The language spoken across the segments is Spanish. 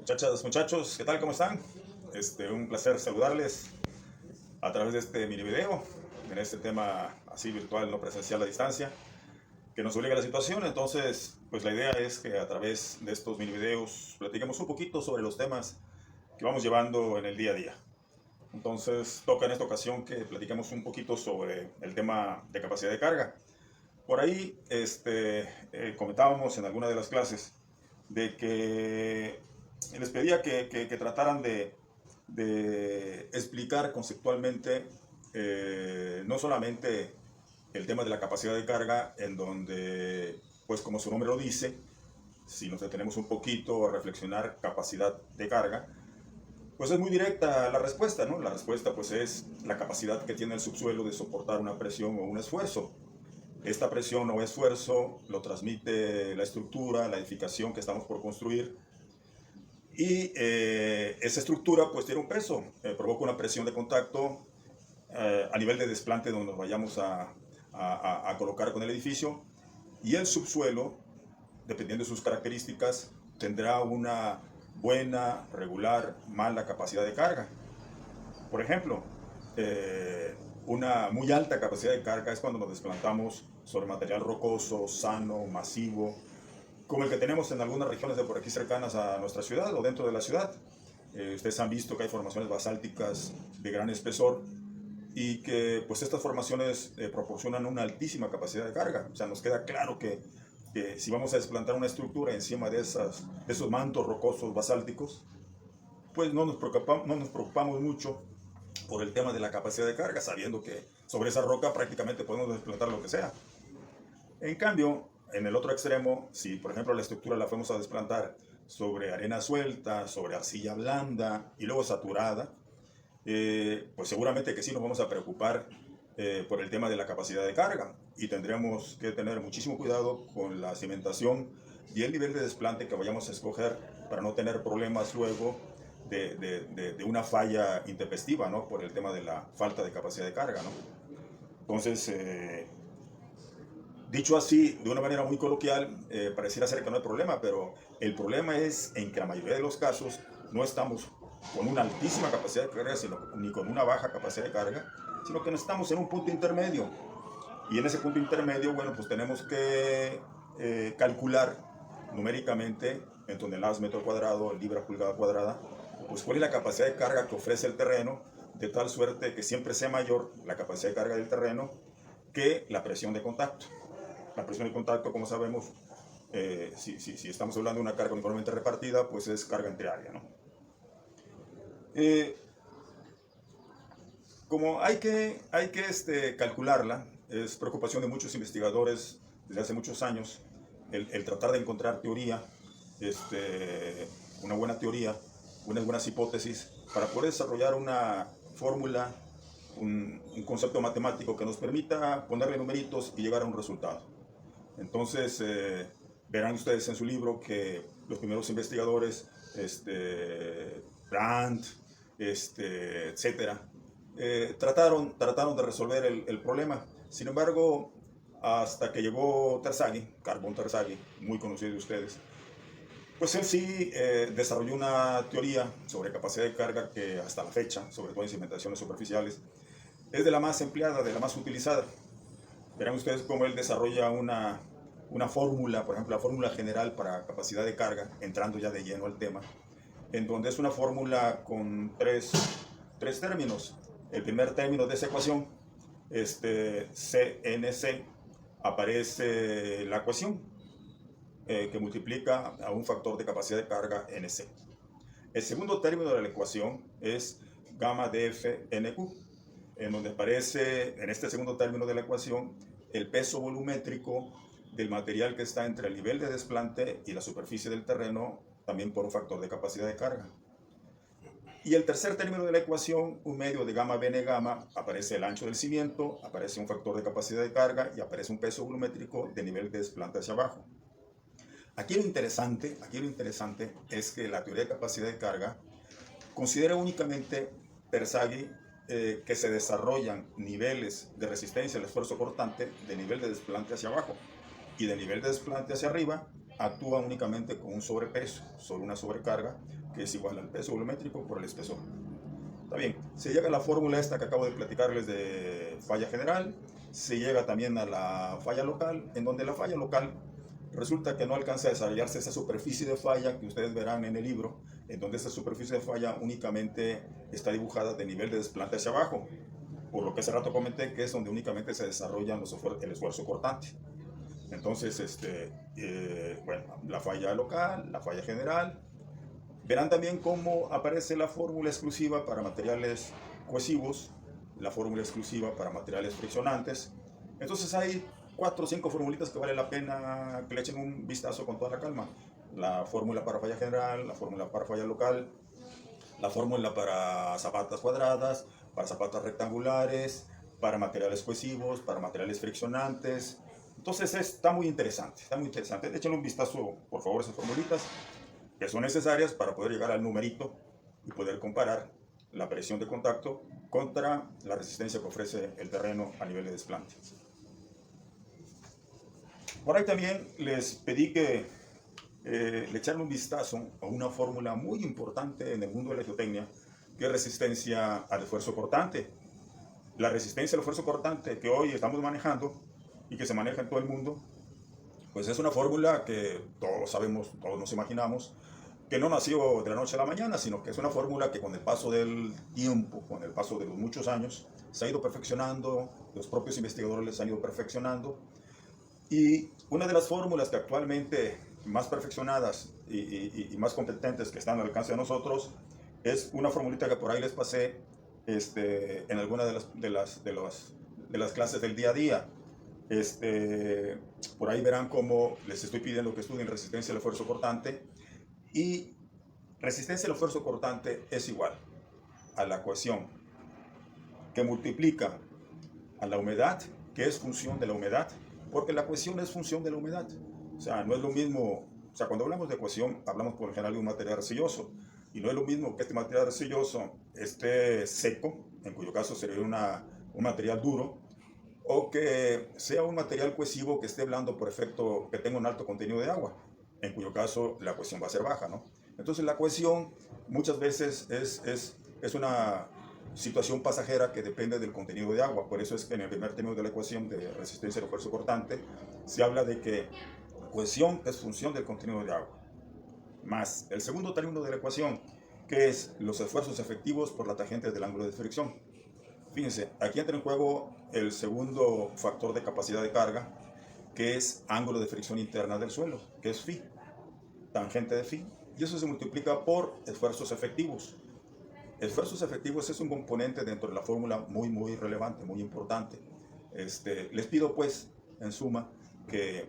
Muchachas, muchachos, ¿qué tal? ¿Cómo están? Un placer saludarles a través de este mini video, en este tema así virtual, no presencial a distancia, que nos obliga a la situación. Entonces, pues la idea es que a través de estos mini videos platiquemos un poquito sobre los temas que vamos llevando en el día a día. Entonces, toca en esta ocasión que platiquemos un poquito sobre el tema de capacidad de carga. Por ahí comentábamos en alguna de las clases de que les pedía que trataran de explicar conceptualmente no solamente el tema de la capacidad de carga, en donde, pues como su nombre lo dice, si nos detenemos un poquito a reflexionar capacidad de carga, pues es muy directa la respuesta, ¿no? La respuesta pues es la capacidad que tiene el subsuelo de soportar una presión o un esfuerzo. Esta presión o esfuerzo lo transmite la estructura, la edificación que estamos por construir, y esa estructura pues tiene un peso, provoca una presión de contacto a nivel de desplante donde nos vayamos a colocar con el edificio, y el subsuelo, dependiendo de sus características, tendrá una buena, regular, mala capacidad de carga. Por ejemplo, una muy alta capacidad de carga es cuando nos desplantamos sobre material rocoso, sano, masivo, como el que tenemos en algunas regiones de por aquí cercanas a nuestra ciudad o dentro de la ciudad. Ustedes han visto que hay formaciones basálticas de gran espesor y que pues estas formaciones proporcionan una altísima capacidad de carga. O sea, nos queda claro que si vamos a desplantar una estructura encima de esos mantos rocosos basálticos, pues no nos preocupamos mucho por el tema de la capacidad de carga, sabiendo que sobre esa roca prácticamente podemos desplantar lo que sea. En cambio, en el otro extremo, si por ejemplo la estructura la fuimos a desplantar sobre arena suelta, sobre arcilla blanda y luego saturada, pues seguramente que sí nos vamos a preocupar por el tema de la capacidad de carga, y tendremos que tener muchísimo cuidado con la cimentación y el nivel de desplante que vayamos a escoger para no tener problemas luego de una falla intempestiva, ¿no? Por el tema de la falta de capacidad de carga, ¿no? Entonces, dicho así, de una manera muy coloquial, pareciera ser que no hay problema, pero el problema es en que la mayoría de los casos no estamos con una altísima capacidad de carga, ni con una baja capacidad de carga, sino que no estamos en un punto intermedio. Y en ese punto intermedio, bueno, pues tenemos que calcular numéricamente en toneladas metro cuadrado, libra pulgada cuadrada, pues cuál es la capacidad de carga que ofrece el terreno, de tal suerte que siempre sea mayor la capacidad de carga del terreno que la presión de contacto. La presión de contacto, como sabemos, si estamos hablando de una carga uniformemente repartida, pues es carga entre área, ¿no? Como hay que calcularla, es preocupación de muchos investigadores desde hace muchos años el tratar de encontrar teoría, una buena teoría, unas buenas hipótesis para poder desarrollar una fórmula, un concepto matemático que nos permita ponerle numeritos y llegar a un resultado. Entonces, verán ustedes en su libro que los primeros investigadores, Brandt, etcétera, trataron de resolver el problema. Sin embargo, hasta que llegó Terzaghi, Carl von Terzaghi, muy conocido de ustedes, pues él sí desarrolló una teoría sobre capacidad de carga que hasta la fecha, sobre todo en cimentaciones superficiales, es de la más empleada, de la más utilizada. Verán ustedes cómo él desarrolla una fórmula, por ejemplo, la fórmula general para capacidad de carga, entrando ya de lleno al tema, en donde es una fórmula con tres términos. El primer término de esa ecuación, CNC, aparece la ecuación que multiplica a un factor de capacidad de carga NC. El segundo término de la ecuación es gamma DF NQ, en donde aparece en este segundo término de la ecuación el peso volumétrico del material que está entre el nivel de desplante y la superficie del terreno, también por un factor de capacidad de carga. Y el tercer término de la ecuación, un medio de gamma Bn gamma, aparece el ancho del cimiento, aparece un factor de capacidad de carga y aparece un peso volumétrico de nivel de desplante hacia abajo. Aquí lo interesante es que la teoría de capacidad de carga considera únicamente Terzaghi que se desarrollan niveles de resistencia al esfuerzo cortante de nivel de desplante hacia abajo, y de nivel de desplante hacia arriba actúa únicamente con un sobrepeso sobre una sobrecarga que es igual al peso volumétrico por el espesor. Está bien, se llega a la fórmula esta que acabo de platicarles de falla general, se llega también a la falla local, en donde la falla local resulta que no alcanza a desarrollarse esa superficie de falla que ustedes verán en el libro, en donde esa superficie de falla únicamente está dibujada de nivel de desplante hacia abajo, por lo que hace rato comenté que es donde únicamente se desarrolla el esfuerzo cortante. Entonces, bueno, la falla local, la falla general. Verán también cómo aparece la fórmula exclusiva para materiales cohesivos, la fórmula exclusiva para materiales friccionantes. Entonces hay 4 o 5 formulitas que vale la pena que le echen un vistazo con toda la calma. La fórmula para falla general, la fórmula para falla local, la fórmula para zapatas cuadradas, para zapatas rectangulares, para materiales cohesivos, para materiales friccionantes. Entonces está muy interesante, está muy interesante. Échenle un vistazo, por favor, a esas formulitas que son necesarias para poder llegar al numerito y poder comparar la presión de contacto contra la resistencia que ofrece el terreno a nivel de desplante. Por ahí también les pedí que le echaran un vistazo a una fórmula muy importante en el mundo de la geotecnia, que es resistencia al esfuerzo cortante. La resistencia al esfuerzo cortante que hoy estamos manejando y que se maneja en todo el mundo, pues es una fórmula que todos sabemos, todos nos imaginamos, que no nació de la noche a la mañana, sino que es una fórmula que con el paso del tiempo, con el paso de los muchos años, se ha ido perfeccionando, los propios investigadores les han ido perfeccionando. Y una de las fórmulas que actualmente más perfeccionadas y más competentes que están al alcance de nosotros es una formulita que por ahí les pasé en alguna de las clases del día a día. Por ahí verán cómo les estoy pidiendo que estudien resistencia al esfuerzo cortante, y resistencia al esfuerzo cortante es igual a la cohesión que multiplica a la humedad, que es función de la humedad, porque la cohesión es función de la humedad. O sea, no es lo mismo, o sea, cuando hablamos de cohesión, hablamos por lo general de un material arcilloso, y no es lo mismo que este material arcilloso esté seco, en cuyo caso sería un material duro, o que sea un material cohesivo que esté blando por efecto que tenga un alto contenido de agua, en cuyo caso la cohesión va a ser baja, ¿no? Entonces la cohesión muchas veces es una situación pasajera que depende del contenido de agua. Por eso es que en el primer término de la ecuación de resistencia al esfuerzo cortante se habla de que cohesión es función del contenido de agua, más el segundo término de la ecuación, que es los esfuerzos efectivos por la tangente del ángulo de fricción. Fíjense, aquí entra en juego el segundo factor de capacidad de carga, que es ángulo de fricción interna del suelo, que es phi, tangente de phi, y eso se multiplica por esfuerzos efectivos. Esfuerzos efectivos es un componente dentro de la fórmula muy relevante, muy importante. Les pido pues, en suma, que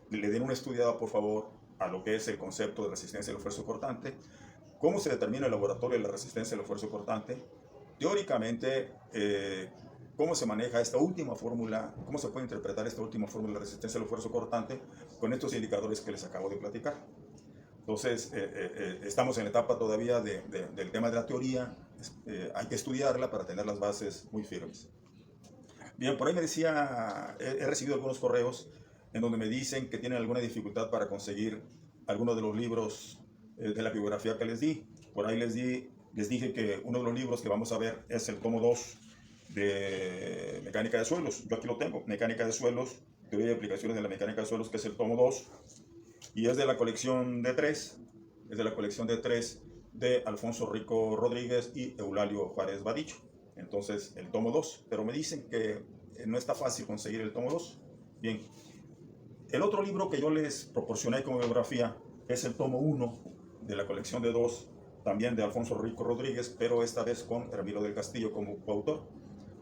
le den una estudiada, por favor, a lo que es el concepto de resistencia al esfuerzo cortante, cómo se determina el laboratorio de la resistencia al esfuerzo cortante, teóricamente, cómo se maneja esta última fórmula, cómo se puede interpretar esta última fórmula de resistencia al esfuerzo cortante con estos indicadores que les acabo de platicar. Entonces, estamos en la etapa todavía del tema de la teoría, hay que estudiarla para tener las bases muy firmes. Bien, por ahí me decía, he recibido algunos correos en donde me dicen que tienen alguna dificultad para conseguir algunos de los libros de la bibliografía que les di. Por ahí les dije que uno de los libros que vamos a ver es el tomo 2 de Mecánica de Suelos. Yo aquí lo tengo, Mecánica de Suelos, Teoría y Aplicaciones de la Mecánica de Suelos, que es el tomo 2. Y es de la colección de 3, de Alfonso Rico Rodríguez y Eulalio Juárez Vadillo. Entonces, el tomo 2, pero me dicen que no está fácil conseguir el tomo 2. Bien, el otro libro que yo les proporcioné como bibliografía es el tomo 1 de la colección de 2, también de Alfonso Rico Rodríguez, pero esta vez con Hermilo del Castillo como coautor.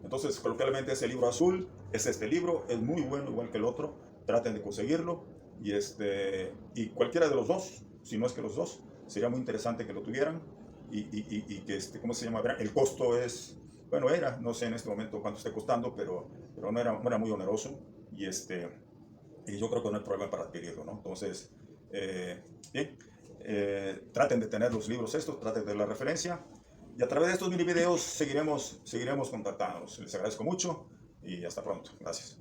Entonces, coloquialmente, ese libro azul es este libro, es muy bueno, igual que el otro, traten de conseguirlo. Y cualquiera de los dos, si no es que los dos, sería muy interesante que lo tuvieran y que, ¿cómo se llama? El costo es, bueno, no sé en este momento cuánto esté costando, pero no era muy oneroso y yo creo que no hay problema para adquirirlo, ¿no? Entonces, bien, traten de tener los libros estos, traten de la referencia y a través de estos mini videos seguiremos contactándonos. Les agradezco mucho y hasta pronto. Gracias.